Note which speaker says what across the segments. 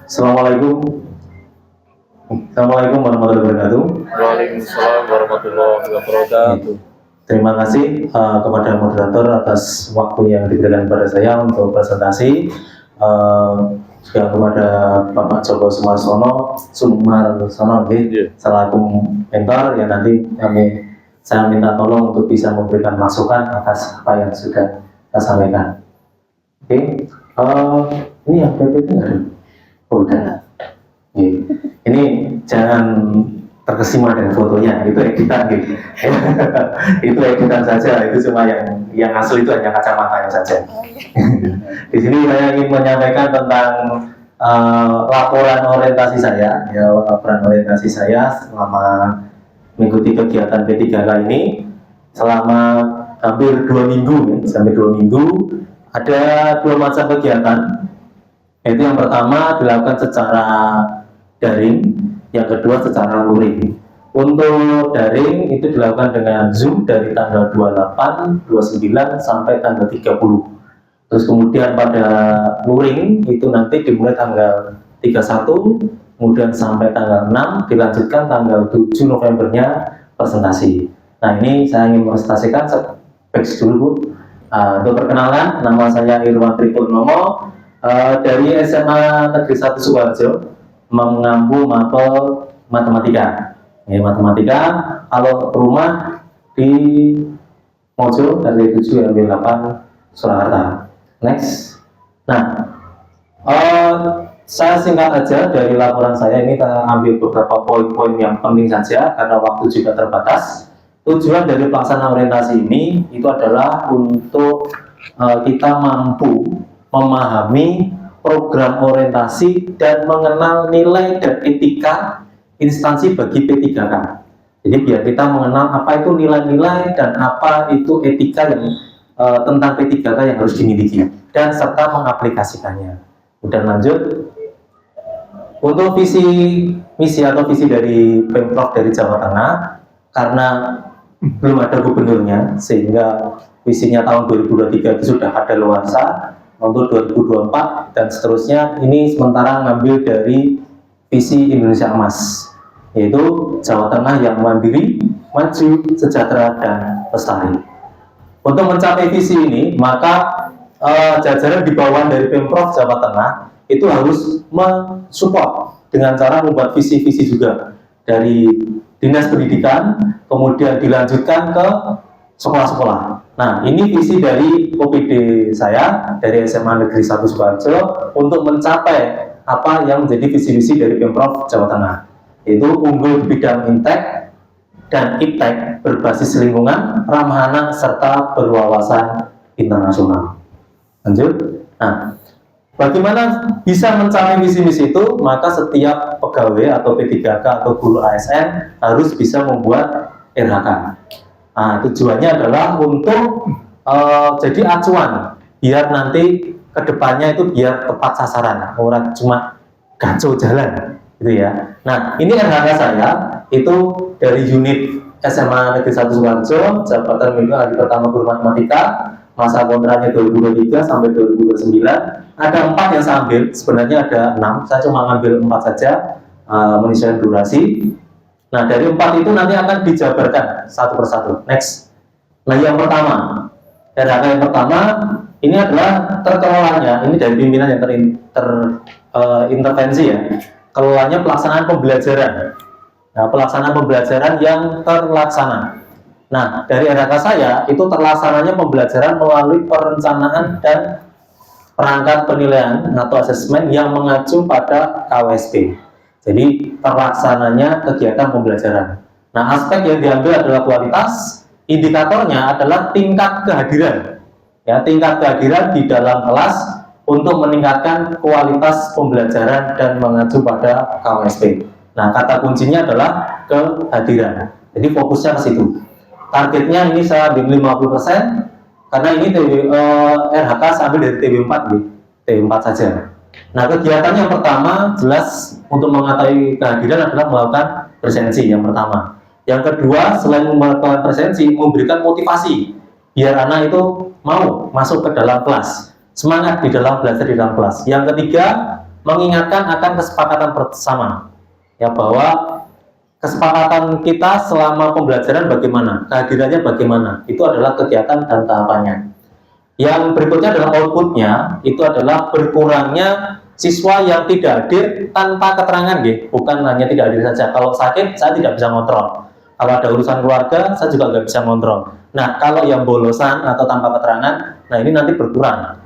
Speaker 1: Assalamualaikum. Assalamualaikum warahmatullahi wabarakatuh.
Speaker 2: Waalaikumsalam warahmatullahi wabarakatuh.
Speaker 1: Terima kasih kepada moderator atas waktu yang diberikan kepada saya untuk presentasi. Juga kepada Bapak Joko Sumarsono, selaku mentor yang nanti saya minta tolong untuk bisa memberikan masukan atas apa yang sudah saya sampaikan. Oke, ini yang PPT nggak ada? Oh, udah. Ini jangan terkesima dengan fotonya, itu editan gitu. Itu editan saja, itu cuma yang asli itu hanya kacamatanya saja. Di sini saya ingin menyampaikan tentang laporan orientasi saya, ya, laporan orientasi saya selama mengikuti kegiatan P3K ini selama hampir 2 minggu, ya, sampai 2 minggu. Ada 2 macam kegiatan, yaitu yang pertama dilakukan secara daring, yang kedua secara luring. Untuk daring itu dilakukan dengan Zoom dari tanggal 28, 29 sampai tanggal 30. Terus kemudian pada luring itu nanti dimulai tanggal 31, kemudian sampai tanggal 6, dilanjutkan tanggal 7 Novembernya presentasi. Nah, ini saya ingin presentasikan back dulu, Bu. Untuk perkenalan, nama saya Irwan Tripurnomo dari SMA Negeri 1 Sukoharjo, mengampu mapel matematika. Ya, matematika. Kalau rumah di Mojo dari 7 RW 8 Surakarta. Next. Nah, saya singkat aja dari laporan saya ini, kita ambil beberapa poin-poin yang penting saja karena waktu juga terbatas. Tujuan dari pelaksanaan orientasi ini itu adalah untuk kita mampu memahami program orientasi dan mengenal nilai dan etika instansi bagi P3K. Jadi biar kita mengenal apa itu nilai-nilai dan apa itu etika yang tentang P3K yang harus dimiliki dan serta mengaplikasikannya. Kemudian lanjut untuk visi misi atau visi dari Pemprov dari Jawa Tengah, karena belum ada gubernurnya sehingga visinya tahun 2023 itu sudah ada luarsa untuk 2024 dan seterusnya. Ini sementara ngambil dari visi Indonesia Emas, yaitu Jawa Tengah yang mandiri, maju, sejahtera, dan lestari. Untuk mencapai visi ini, maka jajaran di bawah dari Pemprov Jawa Tengah itu harus mensupport dengan cara membuat visi-visi juga dari Dinas Pendidikan, kemudian dilanjutkan ke sekolah-sekolah. Nah, ini visi dari OPD saya dari SMA Negeri 1 Sukoharjo untuk mencapai apa yang menjadi visi-visi dari Pemprov Jawa Tengah, yaitu unggul di bidang Intek dan Iptek berbasis lingkungan, ramah anak, serta berwawasan internasional. Lanjut. Nah, bagaimana bisa mencapai visi-misi itu? Maka setiap pegawai atau P3K atau guru ASN harus bisa membuat RHK. Nah, tujuannya adalah untuk jadi acuan biar nanti kedepannya itu biar tepat sasaran, orang cuma gaco jalan, gitu ya. Nah, ini RHK saya itu dari unit SMA Negeri 1 Sukoharjo, jabatan minggu hari pertama guru matematika, masa kontraknya 2023 sampai 2029. Ada 4 yang saya ambil, sebenarnya ada 6, saya cuma ngambil 4 saja, menyesuaikan durasi. Nah, dari 4 itu nanti akan dijabarkan satu persatu. Next. Nah, yang pertama, RHK yang pertama ini adalah terkelolanya, ini dari pimpinan yang terintervensi ya. Kelolanya pelaksanaan pembelajaran. Nah, pelaksanaan pembelajaran yang terlaksana. Nah, dari RHK saya itu terlaksananya pembelajaran melalui perencanaan dan perangkat penilaian atau asesmen yang mengacu pada KWSP. Jadi terlaksananya kegiatan pembelajaran. Nah, aspek yang diambil adalah kualitas, indikatornya adalah tingkat kehadiran. Ya, tingkat kehadiran di dalam kelas untuk meningkatkan kualitas pembelajaran dan mengacu pada KWSP. Nah, kata kuncinya adalah kehadiran. Jadi fokusnya ke situ. Targetnya ini saya ambil 50%, karena ini RHK saya ambil dari TW4, TW4 saja. Nah, kegiatan yang pertama jelas untuk mengetahui kehadiran adalah melakukan presensi yang pertama. Yang kedua, selain melakukan presensi, memberikan motivasi biar anak itu mau masuk ke dalam kelas, semangat di dalam belajar di dalam kelas. Yang ketiga, mengingatkan akan kesepakatan bersama, ya, bahwa kesepakatan kita selama pembelajaran bagaimana, kehadirannya bagaimana, itu adalah kegiatan dan tahapannya. Yang berikutnya adalah outputnya, itu adalah berkurangnya siswa yang tidak hadir tanpa keterangan, bukan hanya tidak hadir saja. Kalau sakit, saya tidak bisa ngontrol. Kalau ada urusan keluarga, saya juga nggak bisa ngontrol. Nah, kalau yang bolosan atau tanpa keterangan, nah ini nanti berkurang.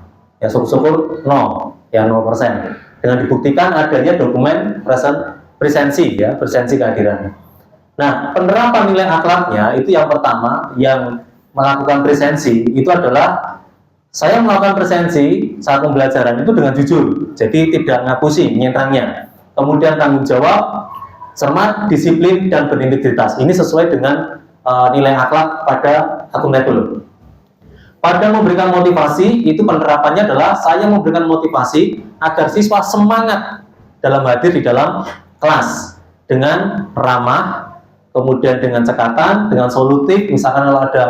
Speaker 1: Ya, syukur-syukur 0, ya 0%. Dengan dibuktikan adanya dokumen presensi, ya, presensi kehadiran. Nah, penerapan nilai akhlaknya itu yang pertama, yang melakukan presensi itu adalah saya melakukan presensi saat pembelajaran itu dengan jujur, jadi tidak ngapusi nyentrangnya. Kemudian tanggung jawab, cermat, disiplin, dan berintegritas. Ini sesuai dengan nilai akhlak pada akuntabel. Pada memberikan motivasi, itu penerapannya adalah saya memberikan motivasi agar siswa semangat dalam hadir di dalam kelas dengan ramah, kemudian dengan cekatan, dengan solutif, misalkan kalau ada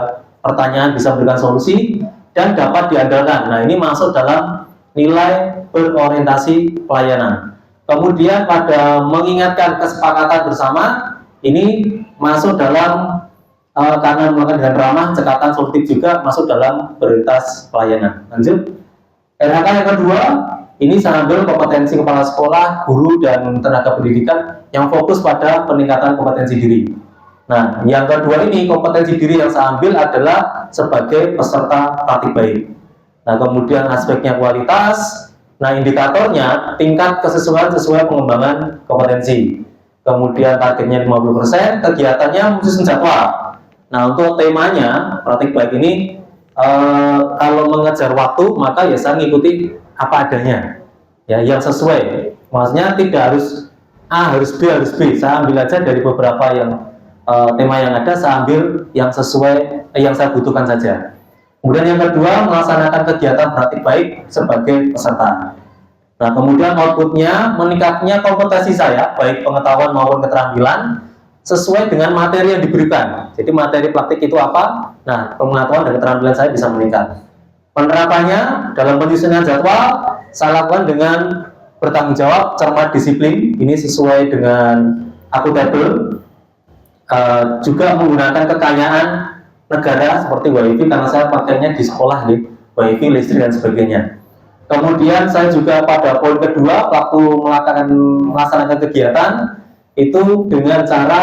Speaker 1: pertanyaan bisa memberikan solusi, dan dapat diandalkan. Nah, ini masuk dalam nilai berorientasi pelayanan. Kemudian pada mengingatkan kesepakatan bersama, ini masuk dalam karena melakukan dengan ramah, cekatan, solutif juga masuk dalam prioritas pelayanan. Lanjut. RHK yang kedua, ini saya ambil kompetensi kepala sekolah, guru, dan tenaga pendidikan yang fokus pada peningkatan kompetensi diri. Nah, yang kedua ini kompetensi diri yang saya ambil adalah sebagai peserta praktik baik. Nah, kemudian aspeknya kualitas. Nah, indikatornya tingkat kesesuaian sesuai pengembangan kompetensi. Kemudian targetnya 50%, kegiatannya menyusun jadwal. Nah, untuk temanya praktik baik ini kalau mengejar waktu maka ya saya mengikuti apa adanya. Ya, yang sesuai. Maksudnya tidak harus A, harus B, harus B. Saya ambil aja dari beberapa yang tema yang ada, saya ambil yang sesuai yang saya butuhkan saja. Kemudian yang kedua, melaksanakan kegiatan praktik baik sebagai peserta. Nah, kemudian outputnya meningkatnya kompetensi saya, baik pengetahuan maupun keterampilan, sesuai dengan materi yang diberikan. Jadi materi praktik itu apa? Nah, pengetahuan dan keterampilan saya bisa meningkat. Penerapannya dalam penyusunan jadwal, saya lakukan dengan bertanggung jawab, cermat, disiplin. Ini sesuai dengan akuntabel. Juga menggunakan kekayaan negara seperti WiFi karena saya pakainya di sekolah, WiFi, listrik, dan sebagainya. Kemudian saya juga pada poin kedua, waktu melaksanakan kegiatan itu dengan cara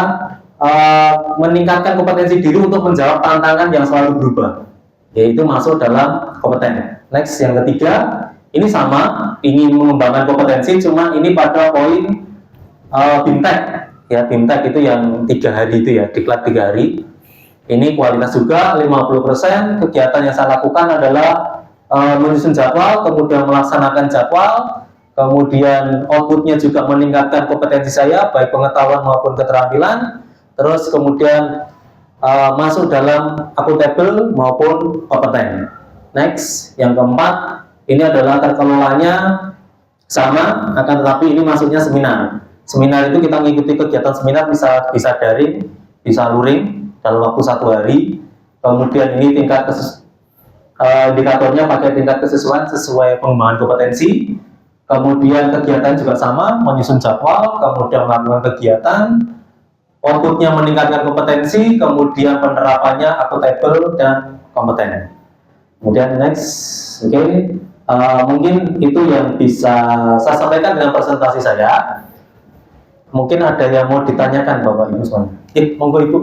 Speaker 1: meningkatkan kompetensi diri untuk menjawab tantangan yang selalu berubah, yaitu masuk dalam kompeten. Next, yang ketiga, ini sama, ingin mengembangkan kompetensi, cuma ini pada poin BIMTEK. Ya, BIMTEK itu yang 3 hari itu ya, diklat 3 hari. Ini kualitas juga 50%. Kegiatan yang saya lakukan adalah menyusun jadwal, kemudian melaksanakan jadwal, kemudian outputnya juga meningkatkan kompetensi saya, baik pengetahuan maupun keterampilan. Terus kemudian masuk dalam akuntabel maupun kompeten. Next, yang keempat, ini adalah terkelolanya sama, akan tetapi ini masuknya seminar. Seminar itu kita mengikuti kegiatan seminar bisa daring, bisa luring dalam waktu 1 hari. Kemudian ini tingkat indikatornya pakai tingkat kesesuaian sesuai pengembangan kompetensi. Kemudian kegiatan juga sama, menyusun jadwal, kemudian melakukan kegiatan. Outputnya meningkatkan kompetensi, kemudian penerapannya akuntabel dan kompeten. Kemudian next, oke. Mungkin itu yang bisa saya sampaikan dengan presentasi saya. Mungkin ada yang mau ditanyakan Bapak Ibu semuanya. Monggo Ibu.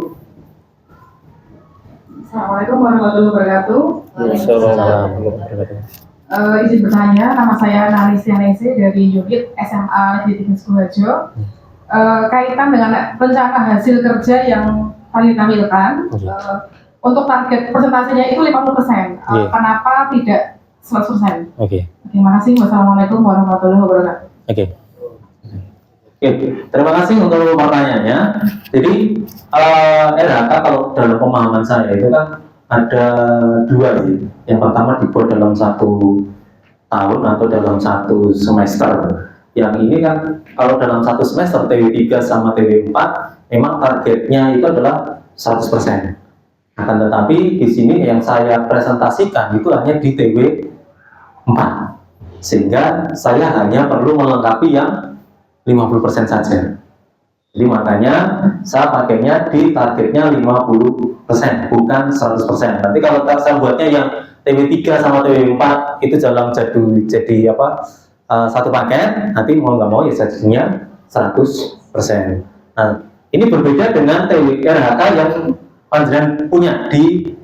Speaker 3: Assalamualaikum warahmatullahi wabarakatuh. Izin bertanya, nama saya Nalisia Nese dari Yogyakarta SMA di Sukoharjo. Kaitan dengan rencana hasil kerja yang kami tampilkan, untuk target presentasinya itu 50%. Kenapa tidak 100%? Terima kasih. Wassalamualaikum warahmatullahi wabarakatuh.
Speaker 1: Terima kasih untuk pertanyaannya. Jadi RHK kalau dalam pemahaman saya itu kan ada 2 ya. Yang pertama dibuat dalam 1 tahun atau dalam 1 semester. Yang ini kan kalau dalam 1 semester TW3 sama TW4 memang targetnya itu adalah 100%. Akan tetapi di sini yang saya presentasikan itu hanya di TW4. sehingga saya hanya perlu melengkapi yang 50% saja. Jadi makanya saya pakainya di targetnya 50%, bukan 100%. Nanti kalau saya buatnya yang TW3 sama TW4 itu jadi satu paket, nanti mau nggak mau ya jadinya 100%. Nah, ini berbeda dengan TW-RHK yang panjenengan punya di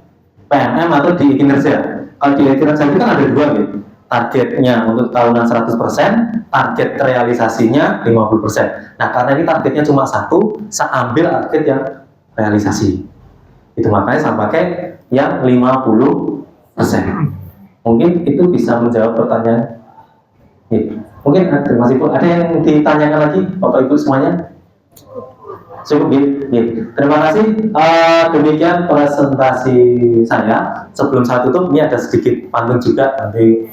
Speaker 1: PMM atau di kinerja. Kalau di kinerja itu kan ada dua gitu. Targetnya untuk tahunan 100%, target realisasinya 50%. Nah, karena ini targetnya cuma satu, saya ambil target yang realisasi. Itu makanya saya pakai yang 50%. Mungkin itu bisa menjawab pertanyaan. Mungkin ada yang ditanyakan lagi, Bapak Ibu semuanya? Cukup, terima kasih. Demikian presentasi saya. Sebelum saya tutup, ini ada sedikit pantun juga, nanti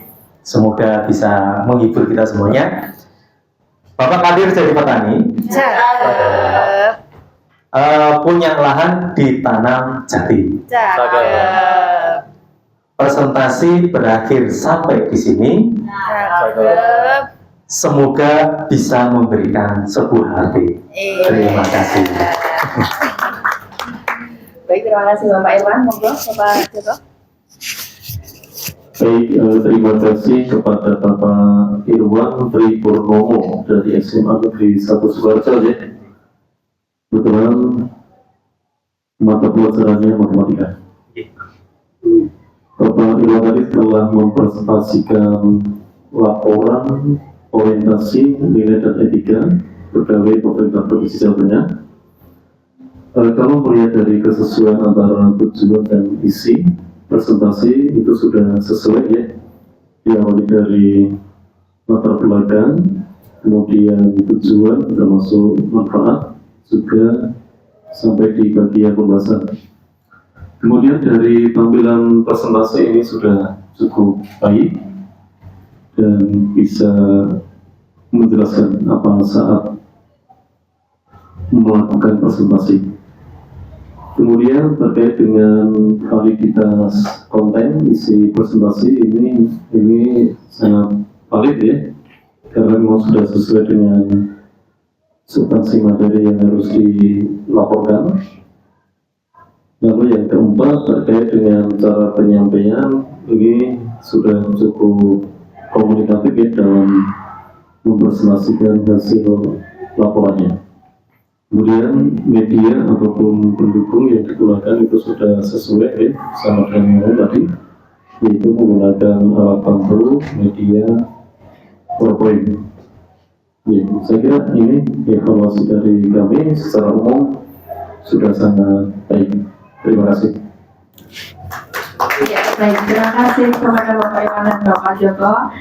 Speaker 1: semoga bisa menghibur kita semuanya. Bapak Kadir jadi petani, punya lahan ditanam jati. Presentasi berakhir sampai di sini. Semoga bisa memberikan sebuah arti. Terima kasih.
Speaker 4: Baik, terima kasih Bapak Irwan. Monggo Bapak Joko.
Speaker 2: Baik, terima kasih kepada Bapak Irwan Tri Purnomo dari SMA Negeri 1 Sukoharjo ya. Kebetulan mata pelajarannya matematika. Bapak Irwan tadi telah mempresentasikan laporan orientasi nilai dan etika pegawai pemerintah Provinsi Jawa Tengah. Kalau melihat dari kesesuaian antara tujuan dan isi presentasi itu sudah sesuai ya, diawali dari latar belakang, kemudian tujuan termasuk manfaat, juga sampai di bagian pembahasan. Kemudian dari tampilan presentasi ini sudah cukup baik dan bisa menjelaskan apa saat melakukan presentasi. Kemudian terkait dengan validitas konten isi presentasi ini sangat valid ya, karena memang sudah sesuai dengan substansi materi yang harus dilaporkan. Lalu yang keempat terkait dengan cara penyampaian, ini sudah cukup komunikatif ya dalam mempresentasikan hasil laporannya. Kemudian media ataupun pendukung yang digunakan itu sudah sesuai ya, sama dengan yang tadi, yaitu menggunakan alat bantu media PowerPoint. Ya, saya kira ini evaluasi dari kami secara umum sudah sangat baik. Terima kasih.
Speaker 4: Ya, baik, terima kasih kepada Bapak Irwan dan Bapak Joko.